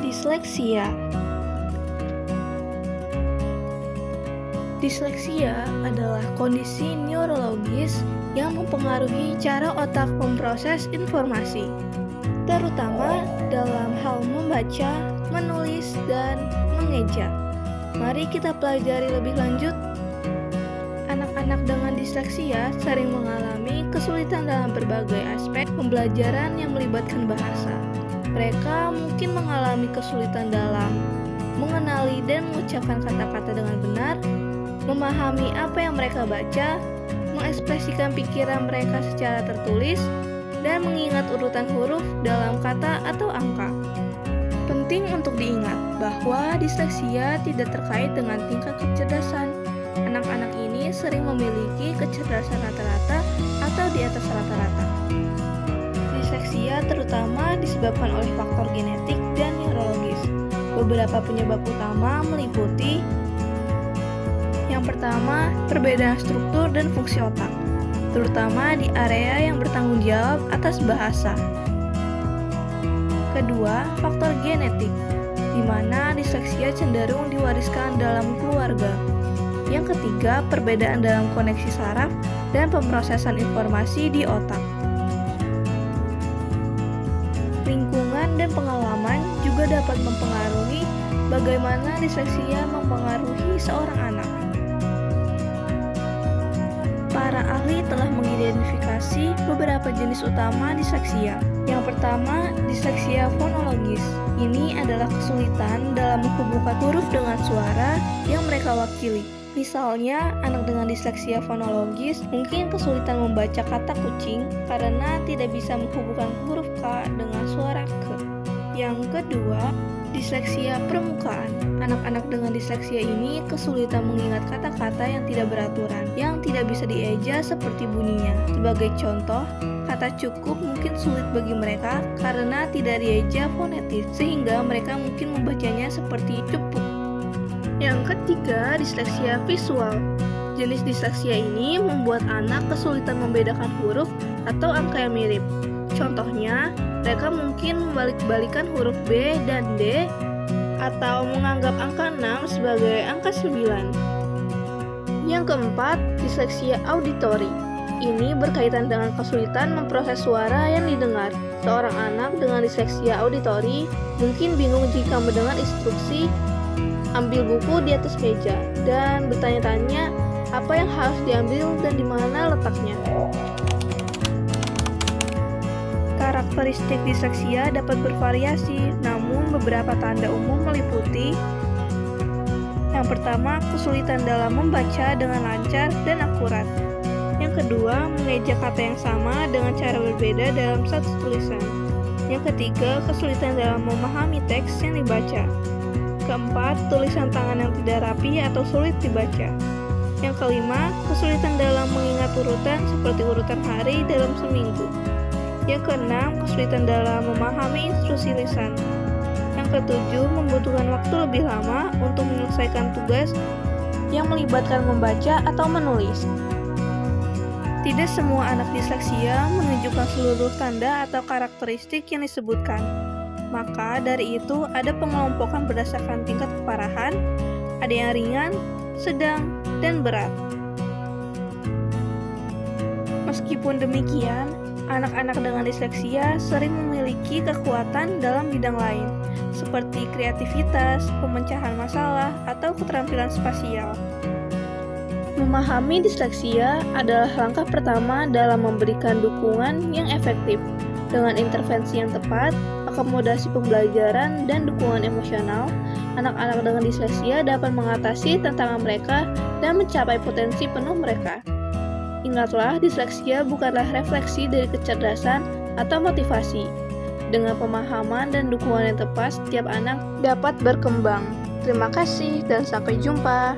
Disleksia. Disleksia adalah kondisi neurologis yang mempengaruhi cara otak memproses informasi, terutama dalam hal membaca, menulis, dan mengeja. Mari kita pelajari lebih lanjut. Anak-anak dengan disleksia sering mengalami kesulitan dalam berbagai aspek pembelajaran yang melibatkan bahasa. Mereka mungkin mengalami kesulitan dalam mengenali dan mengucapkan kata-kata dengan benar, memahami apa yang mereka baca, mengekspresikan pikiran mereka secara tertulis, dan mengingat urutan huruf dalam kata atau angka. Penting untuk diingat bahwa disleksia tidak terkait dengan tingkat kecerdasan. Anak-anak ini sering memiliki kecerdasan rata-rata atau di atas rata-rata. Disleksia terutama disebabkan oleh faktor genetik dan neurologis. Beberapa penyebab utama meliputi: yang pertama, perbedaan struktur dan fungsi otak, terutama di area yang bertanggung jawab atas bahasa. Kedua, faktor genetik, di mana disleksia cenderung diwariskan dalam keluarga. Yang ketiga, perbedaan dalam koneksi saraf dan pemrosesan informasi di otak. Lingkungan dan pengalaman juga dapat mempengaruhi bagaimana disleksia mempengaruhi seorang anak. Para ahli telah mengidentifikasi beberapa jenis utama disleksia. Yang pertama, disleksia fonologis. Ini adalah kesulitan dalam menghubungkan huruf dengan suara yang mereka wakili. Misalnya, anak dengan disleksia fonologis mungkin kesulitan membaca kata kucing karena tidak bisa menghubungkan huruf K dengan suara K. Yang kedua, disleksia permukaan. Anak-anak dengan disleksia ini kesulitan mengingat kata-kata yang tidak beraturan, yang tidak bisa dieja seperti bunyinya. Sebagai contoh, kata cukup mungkin sulit bagi mereka karena tidak dieja fonetis, sehingga mereka mungkin membacanya seperti cupuk. Yang ketiga, disleksia visual. Jenis disleksia ini membuat anak kesulitan membedakan huruf atau angka yang mirip. Contohnya, mereka mungkin membalik-balikan huruf B dan D atau menganggap angka 6 sebagai angka 9. Yang keempat, disleksia auditori. Ini berkaitan dengan kesulitan memproses suara yang didengar. Seorang anak dengan disleksia auditori mungkin bingung jika mendengar instruksi ambil buku di atas meja dan bertanya-tanya apa yang harus diambil dan di mana letaknya. Karakteristik disleksia dapat bervariasi, namun beberapa tanda umum meliputi: yang pertama, kesulitan dalam membaca dengan lancar dan akurat. Yang kedua, mengeja kata yang sama dengan cara berbeda dalam satu tulisan. Yang ketiga, kesulitan dalam memahami teks yang dibaca. Keempat, tulisan tangan yang tidak rapi atau sulit dibaca. Yang kelima, kesulitan dalam mengingat urutan seperti urutan hari dalam seminggu. Yang keenam, kesulitan dalam memahami instruksi lisan. Yang ketujuh, membutuhkan waktu lebih lama untuk menyelesaikan tugas yang melibatkan membaca atau menulis. Tidak semua anak disleksia menunjukkan seluruh tanda atau karakteristik yang disebutkan. Maka dari itu ada pengelompokan berdasarkan tingkat keparahan, ada yang ringan, sedang, dan berat. Meskipun demikian, anak-anak dengan disleksia sering memiliki kekuatan dalam bidang lain, seperti kreativitas, pemecahan masalah, atau keterampilan spasial. Memahami disleksia adalah langkah pertama dalam memberikan dukungan yang efektif. Dengan intervensi yang tepat, akomodasi pembelajaran, dan dukungan emosional, anak-anak dengan disleksia dapat mengatasi tantangan mereka dan mencapai potensi penuh mereka. Ingatlah, disleksia bukanlah refleksi dari kecerdasan atau motivasi. Dengan pemahaman dan dukungan yang tepat, setiap anak dapat berkembang. Terima kasih dan sampai jumpa.